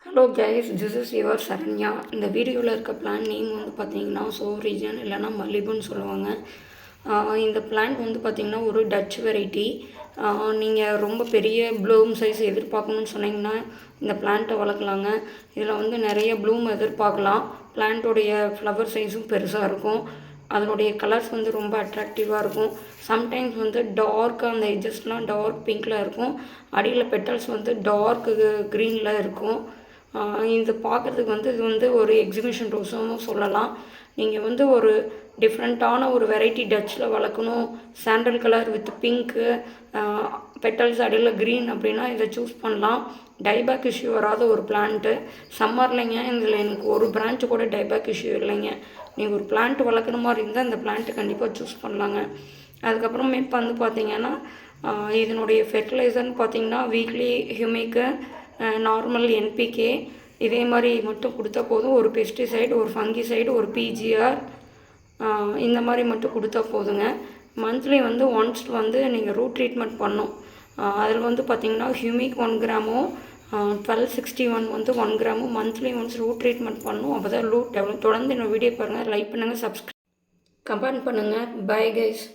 Hello guys, this is your Saranya. இந்த வீடியோவில் இருக்க பிளான் நேம் வந்து பார்த்தீங்கன்னா சோரீஜன் இல்லைனா மல்லிபுன்னு சொல்லுவாங்க. இந்த பிளான்ட் வந்து பார்த்திங்கன்னா ஒரு டச் வெரைட்டி. நீங்கள் ரொம்ப பெரிய ப்ளூம் சைஸ் எதிர்பார்க்கணுன்னு சொன்னீங்கன்னா இந்த பிளான்ட்டை வளர்க்கலாங்க. இதில் வந்து நிறைய ப்ளூம் எதிர்பார்க்கலாம். பிளான்ட்டோடைய ஃப்ளவர் சைஸும் பெருசாக இருக்கும். அதனுடைய கலர்ஸ் வந்து ரொம்ப அட்ராக்டிவாக இருக்கும். சம்டைம்ஸ் வந்து டார்க்காக அந்த எட்ஜஸ்லாம் டார்க் பிங்க்கில் இருக்கும். அடியில் பெட்டல்ஸ் வந்து டார்க் க்ரீனில் இருக்கும். இது பார்க்குறதுக்கு வந்து இது வந்து ஒரு எக்ஸிபிஷன் ரோஸும் சொல்லலாம். நீங்கள் வந்து ஒரு டிஃப்ரெண்ட்டான ஒரு வெரைட்டி டச்சில் வளர்க்கணும், sandal colour with pink, petals அடியில் க்ரீன் அப்படின்னா இதை சூஸ் பண்ணலாம். டைபேக் இஷ்யூ வராத ஒரு பிளான்ட்டு. சம்மர்லைங்க இதில் எனக்கு ஒரு பிரான்ச்சு கூட டைபேக் இஷ்யூ இல்லைங்க. நீங்கள் ஒரு பிளான்ட் வளர்க்குற மாதிரி இருந்தால் இந்த பிளான்ட்டு கண்டிப்பாக சூஸ் பண்ணலாங்க. அதுக்கப்புறமேட்டு வந்து பார்த்திங்கன்னா இதனுடைய ஃபெர்டிலைசர்னு பார்த்திங்கன்னா வீக்லி ஹியூமிக்கு, நார்மல் என்பிகே இதே மாதிரி மட்டும் கொடுத்தா போதும். ஒரு பெஸ்டிசைடு, ஒரு ஃபங்கிசைடு, ஒரு பிஜிஆர் இந்த மாதிரி மட்டும் கொடுத்தா போதுங்க. மந்த்லி வந்து ஒன்ஸ் வந்து நீங்கள் ரூட் ட்ரீட்மெண்ட் பண்ணணும். அதில் வந்து பார்த்திங்கன்னா ஹியூமிக் 1 கிராமும் 1261 வந்து 1 கிராமும் மந்த்லி ஒன்ஸ் ரூட் ட்ரீட்மெண்ட் பண்ணணும். அப்போ தான் ரூட் டெவலப். தொடர்ந்து என்னோடய வீடியோ பாருங்கள், லைக் பண்ணுங்கள், சப்ஸ்கிரைப் கமெண்ட் பண்ணுங்கள். Bye guys.